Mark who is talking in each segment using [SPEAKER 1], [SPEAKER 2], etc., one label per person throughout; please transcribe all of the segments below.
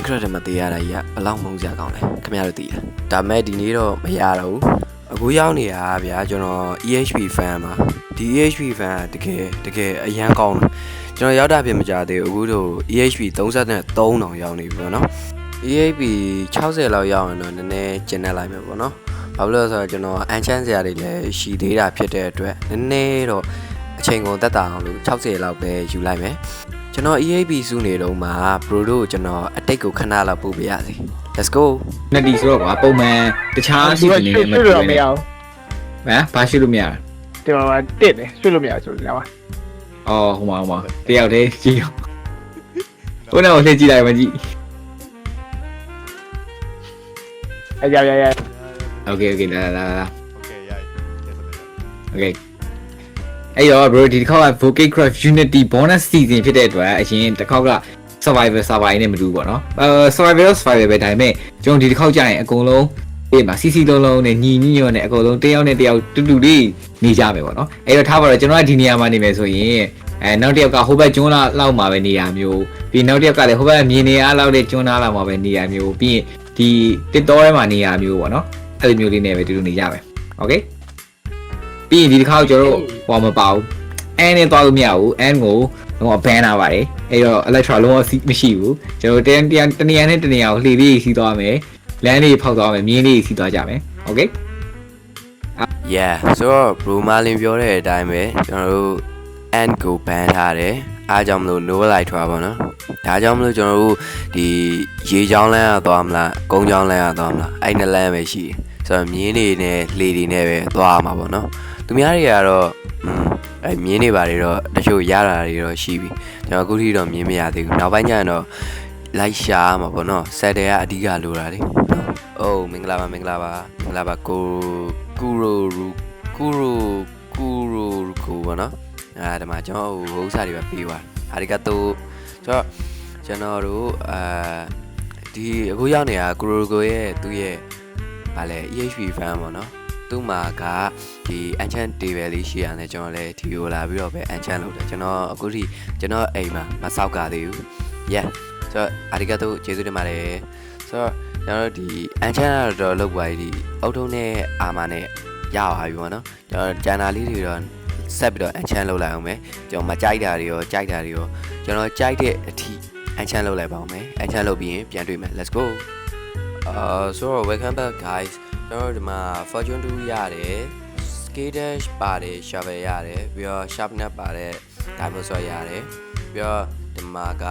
[SPEAKER 1] secret မသေးရတာကြီးကဘလောက်မုန်းစရာကောင်းလဲခင်ဗျားတို့သိလားဒါမဲ့ဒီနေ့တော့မရတော့ဘူးအခုရောက်နေတာဗျာကျွန်တော် EHP fan ပါဒီ EHP fan တကယ်အရန်ကောင်းတယ်ကျွန်တော်ရောက်တာပြင်မကြသေးဘူးအခုတို့ EHP 33တောင်ရောက်နေပြီပေါ့နော် EHP 60လောက်ရောက်ရင်တော့နည်းနည်းကျဉ်နေလိုက်မယ်ပေါ့နော်ဘာလို့လဲဆိုတော့ကျွန်တော်အန်ချမ်းစရာတွေလည်းရှိသေးတာဖြစ်တဲ့အတွက်နည်းနည်းတော့အချိန်ကုန်တက်တာအောင်လို့60လောက်ပဲယူလိုက်မယ်ကျွန်တော် EHP စုနေတော့မှာ bro တို့ကျွန်တော်အတိတ်ကိုခဏလောက်ပို့ပေးရစီ let's go
[SPEAKER 2] နှစ်ဒီဆိုတော့ကွာပုံမှန်တခြားစီနေနေမှာတွေ့လို့မရအောင်ဟမ်ဘာရှိလို့မရ
[SPEAKER 3] ဒီမှာတစ်တယ်ဆွလို့မရဆိုတော့လား
[SPEAKER 2] အော်ဟိုမှာတယောက်တည်းကြည့်ဟိုနောက်လှည့်ကြည့်လိုက်မကြည့်
[SPEAKER 3] ရ
[SPEAKER 2] โอเคလာโอเคအဲ့တော့ bro ဒီတစ်ခေါက်က Vocacraft Unity bonus season ဖြစ်တဲ့အတွက်အရင်တစ်ခေါက်က survivor နဲ့မတူပေါ့နော်survivor ပဲဒါပေမဲ့ကျွန်တော်ဒီတစ်ခေါက်ကြာရင်အကုန်လုံးဒီမှာ CC လုံးနဲ့ညီညွတ်နဲ့အကုန်လုံးတယောက်နဲ့တယောက်တူတူလေးနေကြမယ်ပေါ့နော်အဲ့တော့ထားပါတော့ကျွန်တော်ကဒီနေရာမှာနေမယ်ဆိုရင်နောက်တစ်ယောက်ကဟိုဘက်ကျွန်းလောက်မှာပဲနေရမျိုးပြီးနောက်တစ်ယောက်ကလည်းဟိုဘက်မြင်နေအားလောက်တဲ့ကျွန်းသားလောက်မှာပဲနေရမျိုးပြီးရင်ဒီတစ်တော်ထဲမှာနေရမျိုးပေါ့နော်အဲ့လိုမျိုးလေးနဲ့ပဲတူတူနေကြမယ်โอเคပြီးရင်ဒီတစ်ခါကျွန်တော်တို့ဟောမပါဘူးအန်နဲ့သွားလို့မရဘူးအန်ကိုတော့ဘန်လာပါတယ်အဲ့တော့ electro လုံးဝမရှိဘူးကျွန်တော်တနေရာနဲ့တနေရာကိုလှေလေးစီးသွားမယ်လမ်းလေးဖောက်သွားမယ်မြင်းလေးစီးသွားကြမယ်โอเค
[SPEAKER 1] yeah ဆိုတော့ bro မလင်ပြောတဲ့အတိုင်းပဲကျွန်တော်တို့ and go ban ထားတယ်အားကြောင့်မလို့ no light ထွားပါနော်ဒါကြောင့်မလို့ကျွန်တော်တို့ဒီရေချောင်းလမ်းရသွားမလားကုန်းချောင်းလမ်းရသွားမလားအဲ့နှစ်လမ်းပဲရှိတယ်ဆိုတော့မြင်းတွေနဲ့လှေတွေနဲ့ပဲသွားမှာပေါ့နော်သူများတွေကတော့အဲ့မြင်းတွေပါတယ်တော့တချို့ရတာတွေတော့ရှိပြီကျွန်တော်အခုထိတော့မြင်းမရသေးဘူးနောက်ပိုင်းကျရင်တော့လိုက်ရှာမှာပေါ့နော်ဆက်တယ်ကအဓိကလိုတာလေအိုးမင်္ဂလာပါကိုကူရိုပေါ့နော်ဒီမှာကျွန်တော်ဟိုဥစားတွေပဲပေးပါအာရီကတိုဆိုတော့ကျွန်တော်တို့ဒီအခုရောက်နေတာကူရိုရဲ့သူ့ရဲ့ဗာလဲ EHP fan ပေါ့နော်သူ့မှာကဒီ enchant table လေးရှိရတယ်ကျွန်တော်လည်းဒီကိုလာပြီးတော့ပဲ enchant လုပ်တယ်ကျွန်တော်အခုထိကျွန်တော်အိမ်မှာမဆောက်ကသေးဘူး yeah ဆိုတော့အာရီကတိုကျေးဇူးတင်ပါတယ်ဆိုတော့ကျွန်တော်တို့ဒီ enchant တော့လုပ်ပါဒီအောက်ထုံးနဲ့အာမာနဲ့ရပါပြီပေါ့နော်ကျွန်တော်ဂျန်နာလေးတွေတော့ဆက်ပြီးတော့ enchant လုပ်လိုက်အောင်မယ်ကျွန်တော်မကြိုက်တာတွေရောကြိုက်တာတွေရောကျွန်တော်ကြိုက်တဲ့အထိ enchant လုပ်လိုက်ပါအောင်မယ် enchant လုပ်ပြီးရင်ပြန်တွေ့မယ် let's go so welcome back guys ကျွန်တော်ဒီမှာ fortune 2ရတယ် scale dash ပါတယ် shovel ရတယ်ပြီးတော့ sharpness ပါတယ် diamond sword ရတယ်ပြီးတော့ဒီမှာက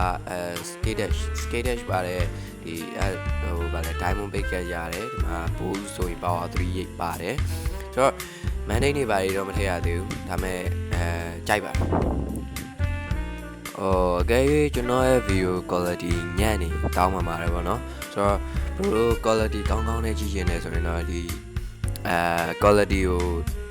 [SPEAKER 1] scale dash ပါတယ်ဒီဟိုဗာလဲ diamond pick ရတယ်ဒီမှာ bow ဆိုရင် power 3 ပါတယ်ဆိုတော့ mandate တွေပါတယ်တော့မထည့်ရသေးဘူးဒါပေမဲ့ကြိုက်ပါတယ်အကယ်၍ကျွန်တော်ရဲ့ video quality ညံ့နေတောင်းမှပါတယ်ပေါ့နော်ဆိုတော့ bro quality ကောင်းနဲ့ကြည့်ရင်လည်းဆိုရင်တော့ဒီquality ကို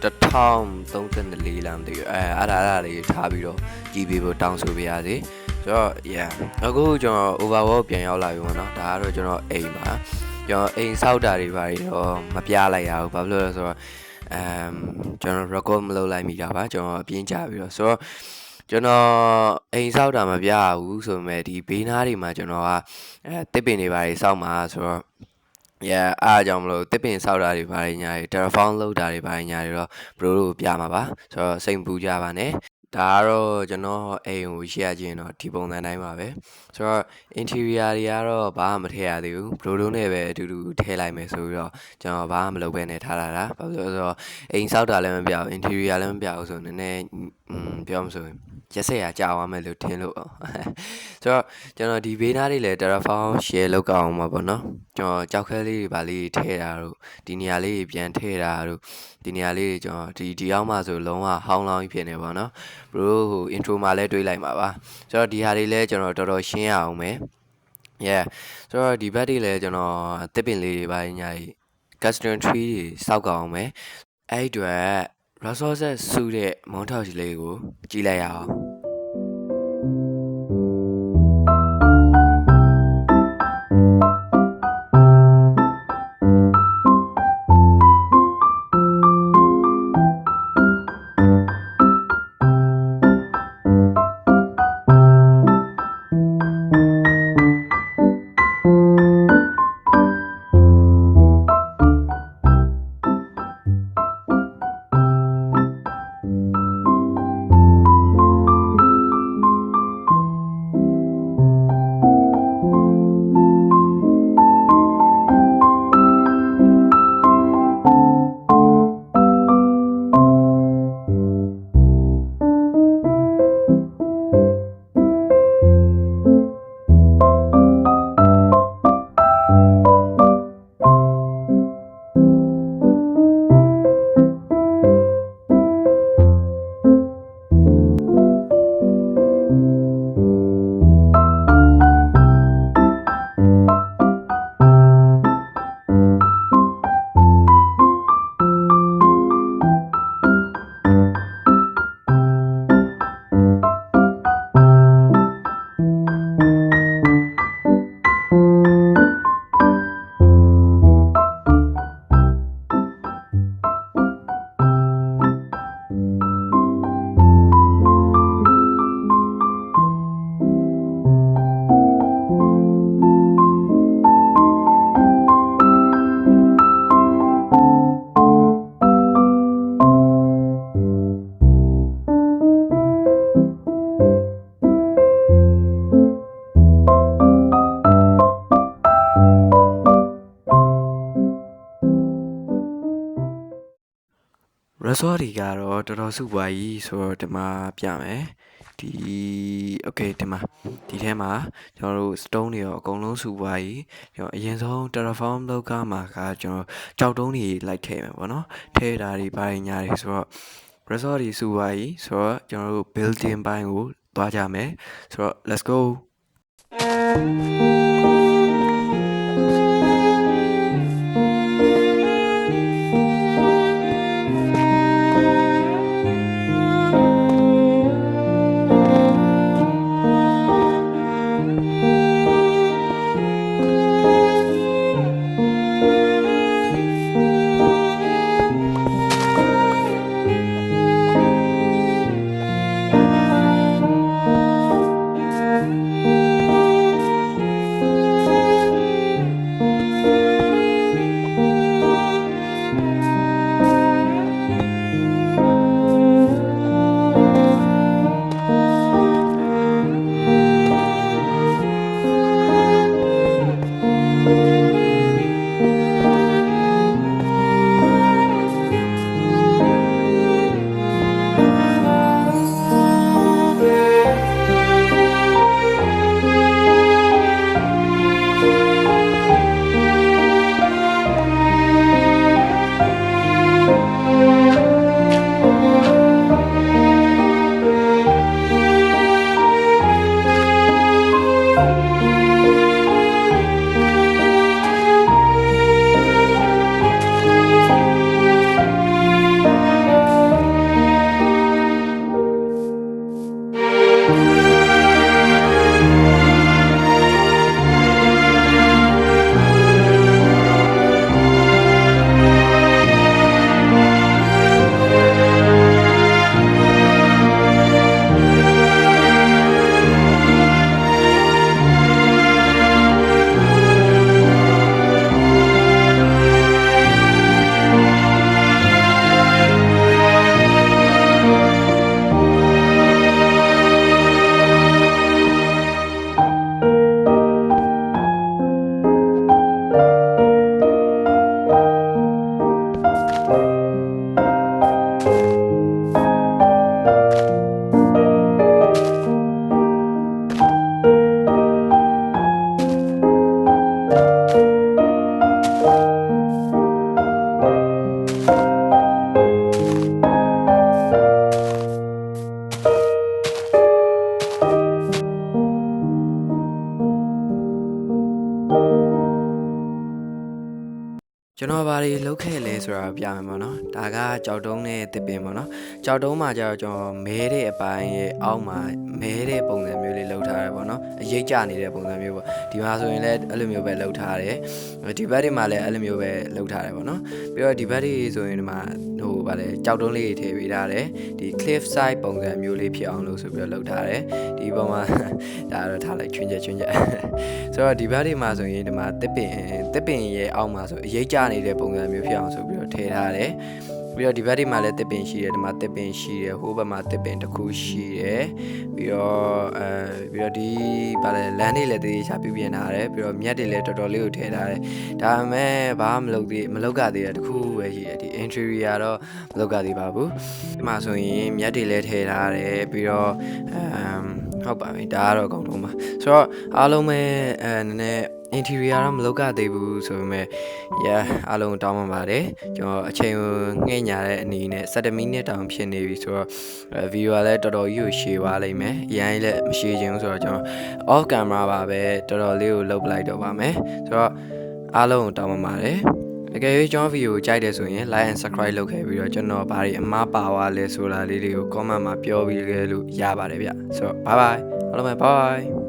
[SPEAKER 1] 1034လားမသိဘူးအဲ့ဒါလေးထားပြီးတော့ကြည့်ပေးဖို့တောင်းဆိုပေးရစေဆိုတော့ yeah အခုကျွန်တော် overall ပြန်ရောက်လာပြီပေါ့နော်ဒါကတော့ကျွန်တော်အိမ်ပါကျွန်တော်အိမ်ဆောက်တာတွေပါတော့မပြလိုက်ရဘူးဘာဖြစ်လို့လဲဆိုတော့ကျွန်တော် record မလုပ်လိုက်မိတာပါကျွန်တော်အပြင်းကြပြီးတော့ဆိုတော့ကျွန်တော်အိမ်ဆောက်တာမပြဘူးဆိုပေမဲ့ဒီဘေးနားတွေမှာကျွန်တော်ကတစ်ပင်တွေပါဆောက်မှာဆိုတော့အားကြောင့်မလို့တစ်ပင်ဆောက်တာတွေပါညာတွေ terraform လုပ်တာတွေပါညာတွေတော့ bro တို့ပြမှာပါဆိုတော့စိတ်ပူကြပါနဲ့ဒါကတော့ကျွန်တော်အိမ်ကိုရှေ့ရခြင်းတော့ဒီပုံစံတိုင်းပါပဲဆိုတော့ interior တွေကတော့ဘာမှမထည့်ရသေးဘူး bro တို့နဲ့ပဲအတူတူထည့်လိုက်မယ်ဆိုပြီးတော့ကျွန်တော်ဘာမှမလုပ်ဘဲနဲ့ထားလာတာဘာလို့လဲဆိုတော့အိမ်ဆောက်တာလည်းမပြဘူး interior လည်းမပြဘူးဆိုနည်းနည်းပြောမှဆိုရင်ရက်ဆက်ရကြာသွားမယ်လို့ထင်လို့ဆိုတော့ကျွန်တော်ဒီဘေးနားလေးလည်း terraform share လုပ်ကြအောင်ပါပေါ့နော်ကျွန်တော်ကြောက်ခဲလေးတွေဗာလေးထည့်တာတို့ဒီနေရာလေးပြန်ထည့်တာတို့ဒီနေရာလေးကျွန်တော်ဒီအောင်မှဆိုလုံးဝဟောင်းလောင်းဖြစ်နေပါတော့ bro ဟို intro မှာလည်းတွေးလိုက်မှာပါဆိုတော့ဒီဟာလေးလည်းကျွန်တော်တော်တော်ရှင်းရအောင်မယ် yeah ဆိုတော့ဒီဘက်တွေလည်းကျွန်တော်တစ်ပင်လေးတွေပါညာကြီး custom tree တွေစောက်ကြအောင်မယ်အဲ့အတွက် resources စုတဲ့ montage လေးကိုကြည့်လိုက်ရအောင် resort တွေကတော့တော်တော်စုပွားကြီးဆိုတော့ဒီမှာပြမယ်ဒီ okay ဒီမှာဒီထဲမှာကျွန်တော်တို့ stone တွေရောအကုန်လုံးစုပွားကြီးကျွန်တော်အရင်ဆုံး terraform လောကမှာကကျွန်တော်ကြောက်တုံးတွေလိုက်ထည့်မယ်ပေါ့နော်ထည့်တာတွေပါညာတွေဆိုတော့ resort တွေစုပွားကြီးဆိုတော့ကျွန်တော်တို့ building ဘိုင်းကိုသွားကြမယ်ဆိုတော့ let's goကျွန်တော်ဘာတွေလုပ်ခဲ့လဲဆိုတာပြမယ်ပေါ့နော်ဒါကကြောက်တုံးနဲ့တစ်ပင်ပေါ့နော်ကြောက်တုံးမှာကျတော့ကျွန်တော်မဲတဲ့အပိုင်းရဲ့အောက်မှာမဲတဲ့ပုံစံမျိုးလေးလုပ်ထားရပေါ့နော်အရိပ်ကျနေတဲ့ပုံစံမျိုးပေါ့ဒီမှာဆိုရင်လည်းအဲ့လိုမျိုးပဲလုပ်ထားတယ်ဒီဘက်တွေမှာလည်းအဲ့လိုမျိုးပဲလုပ်ထားတယ်ပေါ့နော်ပြီးတော့ဒီဘက်တွေဆိုရင်ဒီမှာဟိုဗာလဲကြောက်တုံးလေးတွေထည့်ပေးထားတယ်ဒီ cliff side ပုံစံမျိုးလေးဖြစ်အောင်လို့ဆိုပြီးတော့လုပ်ထားတယ်ဒီပုံမှာဒါတော့ထားလိုက်ချွင်းချက်ဆိုတော့ဒီဘက်တွေမှာဆိုရင်ဒီမှာတစ်ပင်ရဲ့အောက်မှာဆိုအရိပ်ကျနေတဲ့ပုံစံမျိုးဖြစ်အောင်ဆိုပြီးတော့ထည့်ထားတယ်ပြီးတော့ဒီဘက်ဒီမှာလည်းတစ်ပင်ရှိတယ်ဒီမှာတစ်ပင်ရှိတယ်ဟိုဘက်မှာတစ်ပင်တစ်ခုရှိတယ်ပြီးတော့ဒီဗာလဲလမ်းတွေလည်းတည်ချပြုပြင်ထားတယ်ပြီးတော့မြက်တွေလည်းတော်တော်လေးကိုထည့်ထားတယ်ဒါပေမဲ့ဘာမှမလုပ်ကသေးတဲ့တစ်ခုပဲရှိတယ်ဒီ interior တော့မလုပ်ကသေးပါဘူးဒီမှာဆိုရင်မြက်တွေလည်းထည့်ထားတယ်ပြီးတော့ဟုတ်ပါပြီဒါကတော့အကုန်လုံးပါဆိုတော့အားလုံးပဲနည်းနည်းinterior တော့မလုပ်ကသေးဘူးဆိုပေမဲ့အားလုံးတောင်းပန်ပါတယ်ကျွန်တော်အချိန်ကိုငှဲ့ညာတဲ့အနေနဲ့7မိနစ်တောင်ဖြစ်နေပြီဆိုတော့ဗီဒီယိုကလည်းတော်တော်ကြီးကိုရှည်သွားလိမ့်မယ်အရင်လည်းမရှည်ချင်ဘူးဆိုတော့ကျွန်တော် off camera ပါပဲတော်တော်လေးကိုလုပ်ပလိုက်တော့ပါမယ်ဆိုတော့အားလုံးတောင်းပန်ပါတယ်တကယ်၍ကျွန်တော်ဗီဒီယိုကြိုက်တယ်ဆိုရင် like and subscribe လုပ်ခဲ့ပြီးတော့ကျွန်တော်ဘာတွေအမှားပါသွားလဲဆိုတာလေးတွေကို comment မှာပြောပြီးခဲ့လို့ရပါတယ်ဗျဆိုတော့ bye bye အားလုံးပဲ bye